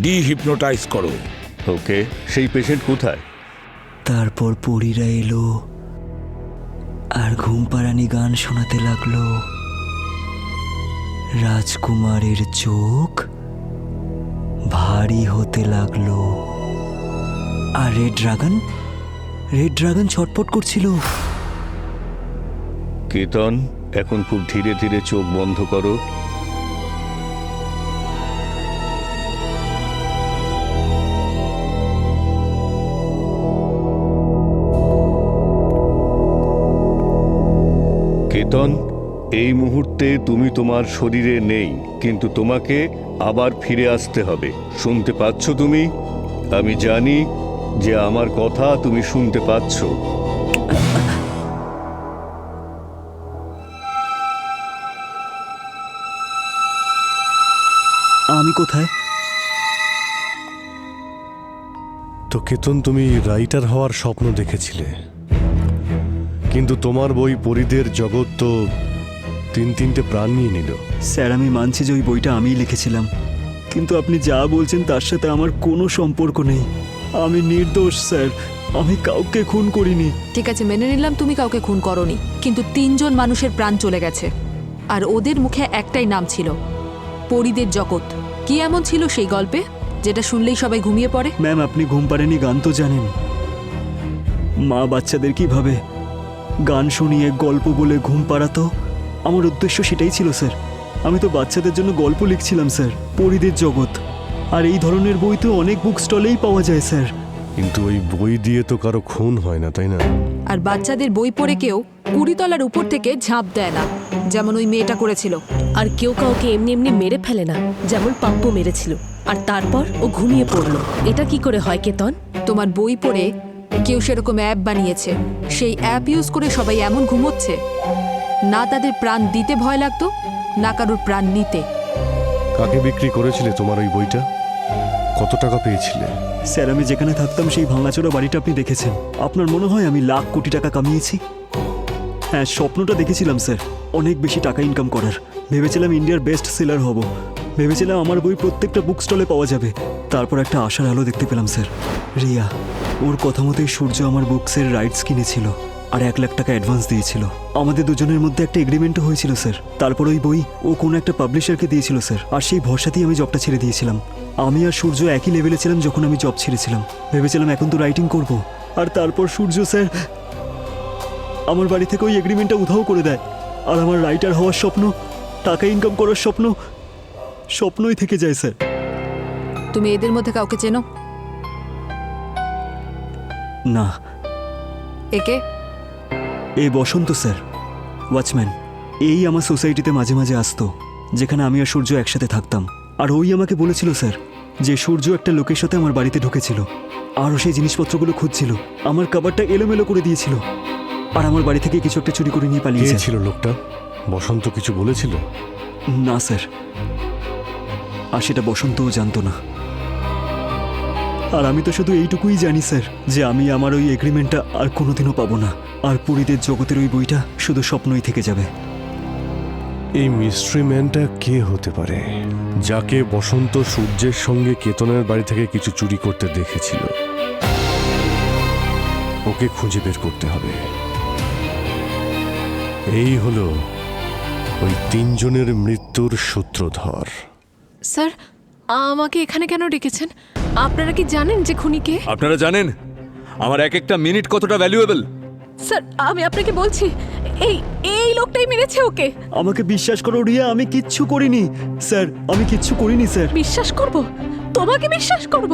ডিহিপনোটাইজ করো। ওকে, সেই পেশেন্ট কোথায়? তারপর পরীরা এলো আর ঘুম পাড়ানি গান শোনাতে লাগলো। রাজকুমারের চোখ ভারী হতে লাগলো, আর রেড ড্রাগন ছটফট করছিল। কেতন, এখন খুব ধীরে ধীরে চোখ বন্ধ করো। কেতন, এই মুহূর্তে তুমি তোমার শরীরে নেই, কিন্তু তোমাকে আবার ফিরে আসতে হবে। শুনতে পাচ্ছ তুমি? আমি জানি যে আমার কথা তুমি শুনতে পাচ্ছ। আমি কোথায়? তো কেতন, তুমি রাইটার হওয়ার স্বপ্ন দেখেছিলে, কিন্তু তোমার বই পরীদের জগৎ তো 3-3টে প্রাণ নিয়ে নিল। স্যার আমি মানছি যে ওই বইটা আমিই লিখেছিলাম, কিন্তু আপনি যা বলছেন তার সাথে আমার কোনো সম্পর্ক নেই। আমি নির্দোষ স্যার, আমি কাউকে খুন করিনি। ঠিক আছে, মেনে নিলাম তুমি কাউকে খুন করনি, কিন্তু 3 জন মানুষের প্রাণ চলে গেছে, আর ওদের মুখে একটাই নাম ছিল, পরিদের জগৎ। কি এমন ছিল সেই গল্পে যেটা শুনলেই সবাই ঘুমিয়ে পড়ে? ম্যাম, আপনি ঘুম পাড়েনি গান তো জানেন। মা বাচ্চাদের কিভাবে গান শুনিয়ে গল্প বলে ঘুম পাড়াতো, আমার উদ্দেশ্য সেটাই ছিল স্যার। আমি তো বাচ্চাদের জন্য গল্প লিখছিলাম স্যার, পরিদের জগৎ। আর এই ধরনের বই তো অনেক বুক স্টলেই পাওয়া যায় স্যার। কিন্তু ওই বই দিয়ে তো কারো খুন হয় না, তাই না? আর বাচ্চাদের বই পড়ে কেউ 20 তলার উপর থেকে ঝাঁপ দেয় না, যেমন ওই মেয়েটা করেছিল। আর কেউ কাউকে এমনি এমনি মেরে ফেলে না, যেমন পাপ্পু মেরেছিল, আর তারপর ও ঘুমিয়ে পড়লো। এটা কি করে হয় কেতন? তোমার বই পড়ে কেউ সেরকম অ্যাপ বানিয়েছে, সেই অ্যাপ ইউজ করে সবাই এমন ঘুমোচ্ছে, না তাদের প্রাণ দিতে ভয় লাগতো, না কারোর প্রাণ নিতে। কাকে বিক্রি করেছিলে তোমার ওই বইটা? কত টাকা পেয়েছিলে? স্যার, আমি যেখানে থাকতাম সেই ভাঙাচোরা বাড়িটা আপনি দেখেছেন। আপনার মনে হয় আমি লাখ কোটি টাকা কামিয়েছি? হ্যাঁ, স্বপ্নটা দেখেছিলাম স্যার, অনেক বেশি টাকা ইনকাম করার। ভেবেছিলাম ইন্ডিয়ার বেস্ট সেলার হব, ভেবেছিলাম আমার বই প্রত্যেকটা বুক স্টলে পাওয়া যাবে। তারপর একটা আশার আলো দেখতে পেলাম স্যার, রিয়া। ওর কথা মতোই সূর্য আমার বুকসের রাইটস কিনেছিল আর 1 লাখ টাকা অ্যাডভান্স দিয়েছিল। আমাদের দুজনের মধ্যে একটা এগ্রিমেন্টও হয়েছিল স্যার। তারপর ওই বই ও কোনো একটা পাবলিশারকে দিয়েছিল স্যার, আর সেই ভরসাতেই আমি জবটা ছেড়ে দিয়েছিলাম। আমি আর সূর্য একই লেভেলে ছিলাম যখন আমি জব ছেড়েছিলাম, ভেবেছিলাম এখন তো রাইটিং করব। আর তারপর সূর্য স্যার আমার বাড়ি থেকে ওই এগ্রিমেন্টটা উধাও করে দেয়, আর আমার রাইটার হওয়ার স্বপ্ন, টাকা ইনকাম করার স্বপ্ন, স্বপ্নই থেকে যায় স্যার। তুমি এদের মধ্যে কাউকে চেনো? না। একে? এই বসন্ত স্যার, ওয়াচম্যান। এই আমার সোসাইটিতে মাঝে মাঝে আসতো, যেখানে আমি আর সূর্য একসাথে থাকতাম। আর ওই আমাকে বলেছিল স্যার যে সূর্য একটা লোকের সাথে আমার বাড়িতে ঢুকেছিল, আরও সেই জিনিসপত্রগুলো খুঁজছিল, আমার কাবারটা এলোমেলো করে দিয়েছিল, আর আমার বাড়ি থেকে কিছু একটা চুরি করে নিয়ে পালিয়েছে। ছিল লোকটা? বসন্ত কিছু বলেছিল? না স্যার, আর সেটা বসন্তও জানতো না। আর আমি তো শুধু এইটুকুই জানি স্যার যে আমি আমার ওই এগ্রিমেন্টটা আর কোনোদিনও পাবো না, আর পরিদের জগতের ওই বইটা শুধু স্বপ্নই থেকে যাবে। এই মিস্ট্রি ম্যানটা কে হতে পারে, যাকে বসন্ত সূর্যের সঙ্গে কেতনের বাড়ি থেকে কিছু চুরি করতে দেখেছিল? ওকে খুঁজে বের করতে হবে। এই হলো ওই 3 জনের মৃত্যুর সূত্রধর। স্যার, আমাকে এখানে কেন ডেকেছেন? আপনারা কি জানেন যে খুনি কে? আপনারা জানেন আমার এক একটা মিনিট কতটা ভ্যালুয়েবল? স্যার, আমি আপনাকে বলছি, এই এই লোকটাই মেরেছে ওকে। আমাকে বিশ্বাস করো রিয়া, আমি কিচ্ছু করিনি স্যার, আমি কিচ্ছু করিনি স্যার। বিশ্বাস করব? তোমাকে বিশ্বাস করব?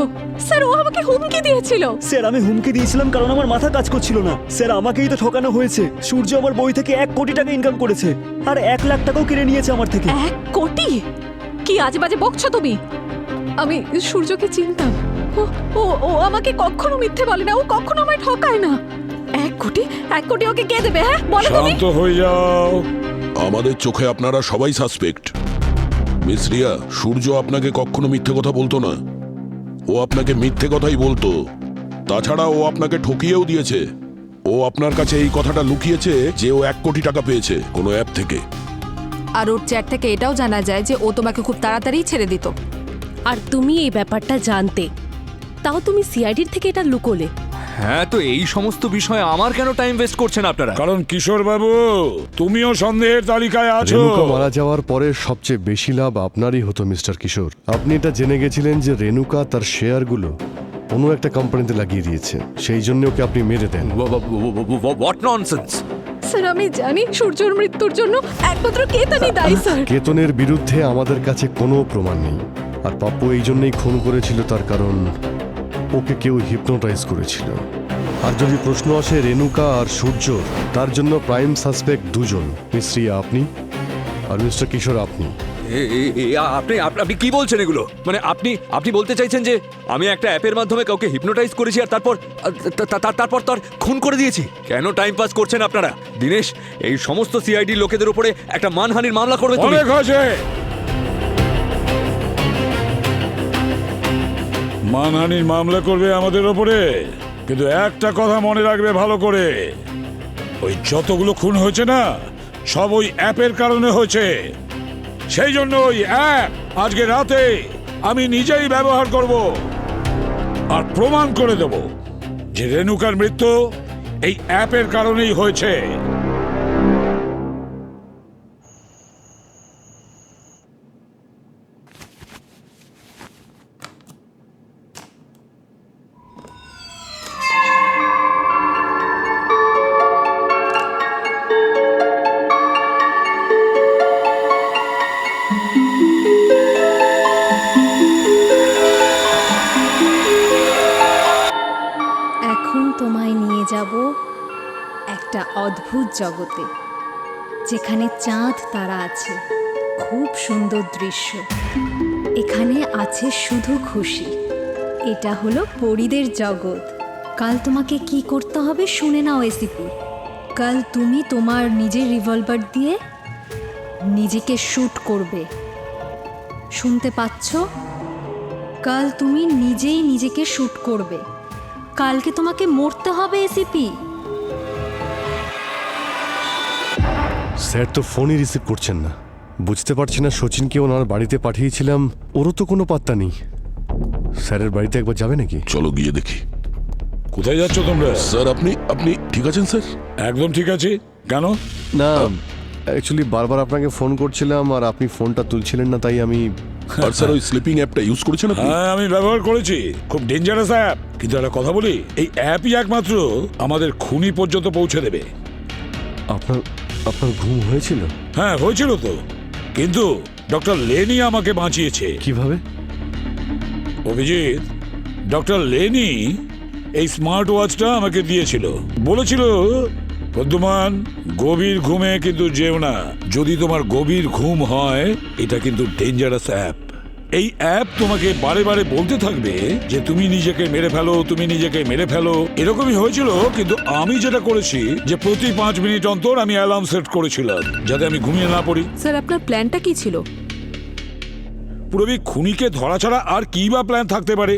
স্যার, ও আমাকে হুমকি দিয়েছিল। স্যার, আমি হুমকি দিয়েছিলাম কারণ আমার মাথা কাজ করছিল না। স্যার, আমাকেই তো ঠকানো হয়েছে। সূর্য আমার বই থেকে 1 কোটি টাকা ইনকাম করেছে, আর 1 লাখ টাকাও কেড়ে নিয়েছে আমার থেকে। 1 কোটি? কি আজে বাজে বকছো তুমি? আমি সূর্যকে চিনতাম, ও ও ও আমাকে কখনো মিথ্যে বলে না, ও কখনো আমায় ঠকায় না। 1 কোটি ওকে কে দেবে? হ্যাঁ, বলো তুমি। শান্ত হয়ে যাও। আমাদের চোখে আপনারা সবাই সাসপেক্ট। মিস রিয়া, সূর্য আপনাকে কখনো মিথ্যে কথা বলতো না, ও আপনাকে মিথ্যে কথাই বলতো। তাছাড়া ও আপনাকে ঠকিয়েও দিয়েছে। ও আপনার কাছে এই কথাটা লুকিয়েছে যে ও 1 কোটি টাকা পেয়েছে কোনো অ্যাপ থেকে। আর ওর চ্যাট থেকে এটাও জানা যায় যে ও তোমাকে খুব তাড়াতাড়ি ছেড়ে দিত। আর তুমি এই ব্যাপারটা জানতে, তাও তুমি সিআইডির থেকে এটা লুকোলে। হ্যাঁ, তো এই সমস্ত বিষয়ে আমার কেন টাইম ওয়েস্ট করছেন আপনারা? কারণ কিশোর বাবু, তুমিও সন্দেহের তালিকায় আছো। রেণুকা মারা যাওয়ার পরে সবচেয়ে বেশি লাভ আপনারই হতো মিস্টার কিশোর। আপনি এটা জেনে গেছিলেন যে রেণুকা তার শেয়ারগুলো কোনো একটা কোম্পানিতে লাগিয়ে দিয়েছে, সেই জন্য ওকে আপনি মেরে দেন। What nonsense! স্যার, আমি জানি সূর্যর মৃত্যুর জন্য একমাত্র কেতনই দায়ী স্যার। কেতনের বিরুদ্ধে আমাদের কাছে কোনো প্রমাণ নেই, আর পাপ্পু এই জন্যই খুন করেছিল, তার কারণ ওকে কেউ হিপনোটাইজ করেছিল। আর যদি প্রশ্ন আসে রেণুকা আর সূর্য, তার জন্য প্রাইম সাসপেক্ট 2 জন, মিস রিয়া আপনি আর মিস্টার কিশোর আপনি। আপনি কি বলছেন এগুলো? মানে আপনি বলতে চাইছেন যে আমি একটা অ্যাপের মাধ্যমে কাউকে হিপনোটাইজ করেছি আর তারপর তার খুন করে দিয়েছি? কেন টাইম পাস করছেন আপনারা? দিনেশ, এই সমস্ত সিআইডি লোকেদের উপরে একটা মানহানির মামলা করবে তুমি। অনেক হয়েছে। মানহানির মামলা করবে আমাদের ওপরে, কিন্তু একটা কথা মনে রাখবে ভালো করে, ওই যতগুলো খুন হয়েছে না, সব ওই অ্যাপের কারণে হয়েছে। সেই জন্য ওই অ্যাপ আজকে রাতে আমি নিজেই ব্যবহার করব আর প্রমাণ করে দেব যে রেণুকার মৃত্যু এই অ্যাপের কারণেই হয়েছে। এখন তোমায় নিয়ে যাব একটা অদ্ভুত জগতে, যেখানে চাঁদ তারা আছে, খুব সুন্দর দৃশ্য। এখানে আছে শুধু খুশি। এটা হলো পরীদের জগৎ। কাল তোমাকে কি করতে হবে শুনে নাও এসিপি। কাল তুমি তোমার নিজের রিভলভার দিয়ে নিজেকে শ্যুট করবে। শুনতে পাচ্ছ? কাল তুমি নিজেই নিজেকে শ্যুট করবে। কালকে তোমাকে মরতে হবে এসিপি। স্যার তো ফোনই রিসিভ করছেন না। বুঝতে পারছি না সচিনকে ওনার বাড়িতে পাঠিয়েছিলাম, ওরও তো কোনো পাত্তা নেই। স্যারের বাড়িতে একবার যাবে নাকি? চলো গিয়ে দেখি। কোথায় যাচ্ছ তোমরা? স্যার আপনি আপনি ঠিক আছেন স্যার? একদম ঠিক আছে। কেন? না, অ্যাকচুয়ালি বারবার আপনাকে ফোন করছিলাম আর আপনি ফোনটা তুলছিলেন না, তাই আমি। আর স্যার ওই স্লিপিং অ্যাপটা ইউজ করেছেন আপনি? হ্যাঁ, আমি ব্যবহার করেছি। খুব ডেঞ্জারাস অ্যাপ। কিন্তু একটা কথা বলি, এই অ্যাপই একমাত্র আমাদের খুনি পর্যন্ত পৌঁছে দেবে। আপনার আপনার ঘুম হয়েছিল? হ্যাঁ, হয়েছিল তো। কিন্তু ডক্টর লেনি আমাকে বাঁচিয়েছে। কিভাবে? অভিজিৎ, ডক্টর লেনি এই স্মার্ট ওয়াচটা আমাকে দিয়েছিল। বলেছিল, প্রদ্যুমান, গভীর ঘুমে কিন্তু যেও না। যদি তোমার গভীর ঘুম হয়, এটা কিন্তু ডেঞ্জারাস অ্যাপ। এই অ্যাপ তোমাকে বারে বারে বলতে থাকবে যে তুমি নিজেকে মেরে ফেলো, তুমি নিজেকে মেরে ফেলো। এরকমই হয়েছিল। কিন্তু আমি যেটা করেছি যে প্রতি 5 মিনিট অন্তর আমি অ্যালার্ম সেট করেছিলাম, যাতে আমি ঘুমিয়ে না পড়ি। স্যার, আপনার প্ল্যানটা কি ছিল? পুরবি, খুনিকে ধরা ছাড়া আর কি বা প্ল্যান থাকতে পারে?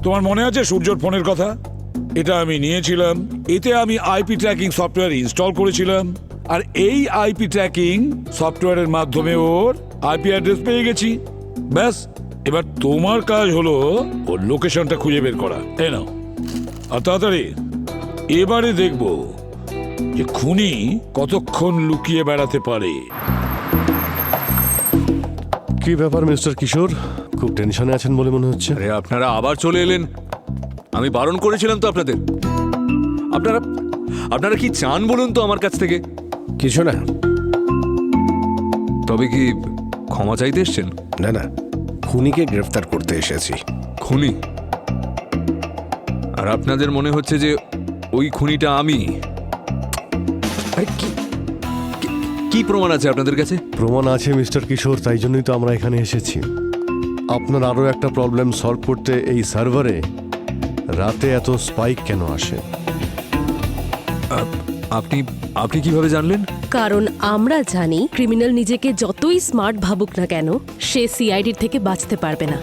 তোমার মনে আছে সূর্যর ফোনের কথা? এটা আমি নিয়েছিলাম। এতে আমি আইপি ট্র্যাকিং সফটওয়্যার ইনস্টল করেছিলাম। আর এই আইপি ট্র্যাকিং সফটওয়্যারের মাধ্যমে ওর আইপি অ্যাড্রেস পেয়ে গেছি। ব্যাস, এবার তোমার কাজ হলো ওর লোকেশনটা খুঁজে বের করা। এই নাও, আর তাড়াতাড়ি। এবারে দেখব যে খুনি কতক্ষণ লুকিয়ে বেড়াতে পারে। কি ব্যাপার মিস্টার কিশোর, খুব টেনশনে আছেন বলে মনে হচ্ছে। আরে আপনারা আবার চলে এলেন। আমি বারণ করেছিলাম তো আপনাদের। আপনারা আপনারা কি চান বলুন তো আমার কাছ থেকে? কিছু না। তবে কি ক্ষমা চাইতে এসছেন? না না, খুনিকে গ্রেফতার করতে এসেছি। খুনি? আর আপনাদের মনে হচ্ছে যে ওই খুনিটা আমি? আরে কি প্রমাণ আছে আপনাদের কাছে? প্রমাণ আছে মিস্টার কিশোর, তাই জন্যই তো আমরা এখানে এসেছি। আপনার আরও একটা প্রবলেম সলভ করতে এই সার্ভারে রাতে এত স্পাইক কেন আসে? আপনি আপনি কিভাবে জানলেন? কারণ আমরা জানি ক্রিমিনাল নিজেকে যতই স্মার্ট ভাবুক না কেন, সে সিআইডির থেকে বাঁচতে পারবে না।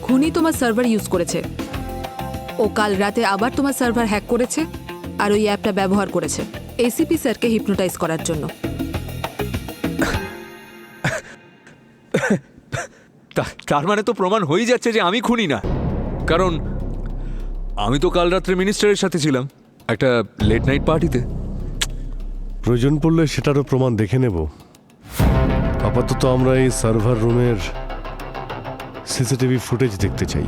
খুনি তোমার সার্ভার ইউজ করেছে। ও কাল রাতে আবার তোমার সার্ভার হ্যাক করেছে আর ওই অ্যাপটা ব্যবহার করেছে এসিপি স্যারকে হিপনোটাইজ করার জন্য। তার মানে তো প্রমাণ হয়ে যাচ্ছে যে আমি খুনি না। কারণ আমি তো কাল রাত্রে মিনিস্টারের সাথে ছিলাম একটা লেট নাইট পার্টিতে। প্রয়োজন পড়লে সেটারও প্রমাণ দেখে নেব। আপাতত আমরা এই সার্ভার রুমের সিসিটিভি ফুটেজ দেখতে চাই।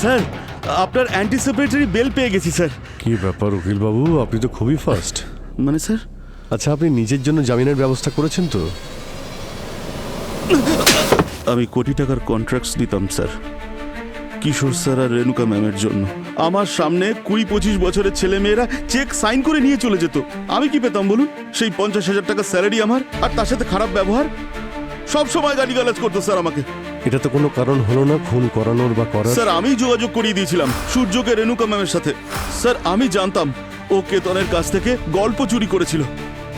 স্যার, আপনার অ্যান্টিসিপেটরি বেল পেয়ে গেছি স্যার। কি ব্যাপার উকিল বাবু, আপনি তো খুবই ফাস্ট। মানে স্যার? আচ্ছা, আপনি নিজের জন্য জামিনের ব্যবস্থা করেছেন তো? আমি কোটি টাকার কন্ট্রাক্টস দিতাম স্যার, কিশোর স্যার আর রেণুকা ম্যামের জন্য। আমার সামনে 20-25 বছরের ছেলে মেয়েরা চেক সাইন করে নিয়ে চলে যেত। আমি কি পেতাম বলুন? সেই 50,000 টাকা স্যালারি আমার, আর তার সাথে খারাপ ব্যবহার। সব সময় গালিগালাজ করতো স্যার আমাকে। এটা তো কোনো কারণ হলো না খুন করানোর বা করার। স্যার, আমি যোগাযোগ করিয়ে দিয়েছিলাম সূর্যকে রেণুকা ম্যামের সাথে। স্যার, আমি জানতাম ও কেতনের কাছ থেকে গল্প চুরি করেছিল।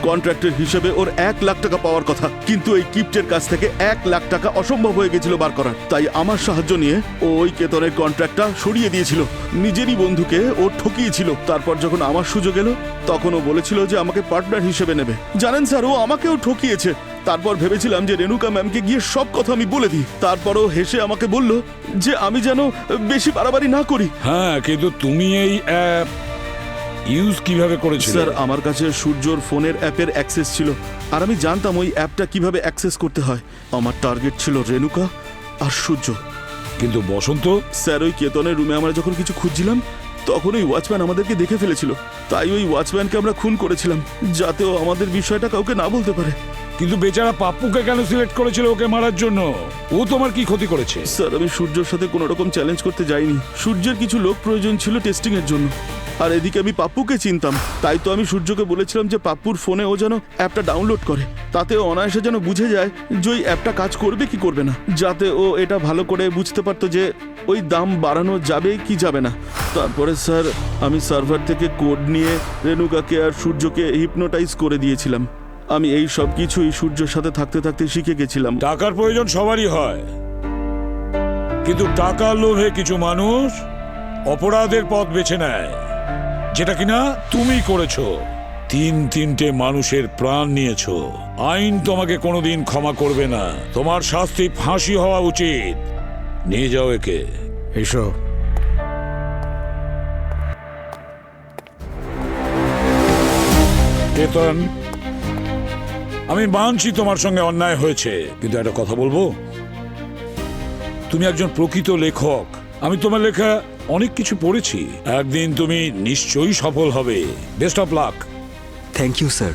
কন্ট্রাক্টর হিসেবে ওর 1 লাখ টাকা পাওয়ার কথা, কিন্তু এই কিপ্টের কাছ থেকে 1 লাখ টাকা অসম্ভব হয়ে গেছিল বার করার। তাই আমার সাহায্য নিয়ে ও ওই কেতনের কন্ট্রাক্টটা সরিয়ে দিয়েছিল। নিজেরই বন্ধুকে ও ঠকিয়েছিল। তারপর যখন আমার সুযোগ এলো তখন ও বলেছিল যে আমাকে পার্টনার হিসেবে নেবে। জানেন স্যার, ও আমাকেও ঠকিয়েছে। তারপর ভেবেছিলাম যে রেনুকা ম্যামকে গিয়ে সব কথা আমি বলে দিই। তারপরও হেসে আমাকে বলল যে আমি যেন বেশি বাড়াবাড়ি না করি। হ্যাঁ, কিন্তু তুমি এই অ্যাপ ইউজ কিভাবে করেছিলে? স্যার, আমার কাছে সূর্যর ফোনের অ্যাপের অ্যাক্সেস ছিল, আর আমি জানতাম ওই অ্যাপটা কিভাবে অ্যাক্সেস করতে হয়। আমার টার্গেট ছিল রেনুকা আর সূর্য। কিন্তু বসন্ত? স্যার, ওই কেতনের রুমে আমরা যখন কিছু খুঁজছিলাম তখন ওই ওয়াচম্যান আমাদেরকে দেখে ফেলেছিল। তাই ওই ওয়াচম্যানকে আমরা খুন করেছিলাম, যাতে ও আমাদের বিষয়টা কাউকে না বলতে পারে। কিন্তু বেচারা পাপ্পুকে কেন সিলেক্ট করেছিল ওকে মারার জন্য? ও তোমার কি ক্ষতি করেছে? স্যার, আমি সূর্যর সাথে কোনো রকম চ্যালেঞ্জ করতে যাইনি। সূর্যের কিছু লোক প্রয়োজন ছিল টেস্টিং এর জন্য, আর এদিকে আমি পাপ্পুকে চিনতাম। তাই তো আমি সূর্যকে বলেছিলাম যে পাপ্পুর ফোনে ও যেন অ্যাপটা ডাউনলোড করে, তাতে ও অনায়াসে যেন বুঝে যায় যে ওই অ্যাপটা কাজ করবে কি করবে না, যাতে ও এটা ভালো করে বুঝতে পারতো যে ওই দাম বাড়ানো যাবে কি যাবে না। তারপরে স্যার, আমি সার্ভার থেকে কোড নিয়ে রেনুকাকে আর সূর্যকে হিপনোটাইজ করে দিয়েছিলাম। আমি এই সব কিছুই সূর্যের সাথে থাকতে থাকতে শিখে গেছিলাম। টাকার প্রয়োজন সবারই হয়, কিন্তু টাকার লোভে কিছু মানুষ অপরাধের পথ বেছে নেয়, যেটা কিনা তুমি করেছো। তিনটে মানুষের প্রাণ নিয়েছো। আইন তোমাকে কোনোদিন ক্ষমা করবে না। তোমার শাস্তি ফাঁসি হওয়া উচিত। নিয়ে যাও একে। এসো। কেতন, আমি মানছি তোমার সঙ্গে অন্যায় হয়েছে, কিন্তু একটা কথা বলবো, তুমি একজন প্রকৃত লেখক। আমি তোমার লেখা অনেক কিছু পড়েছি। একদিন তুমি নিশ্চয়ই সফল হবে। Best of luck. Thank you sir.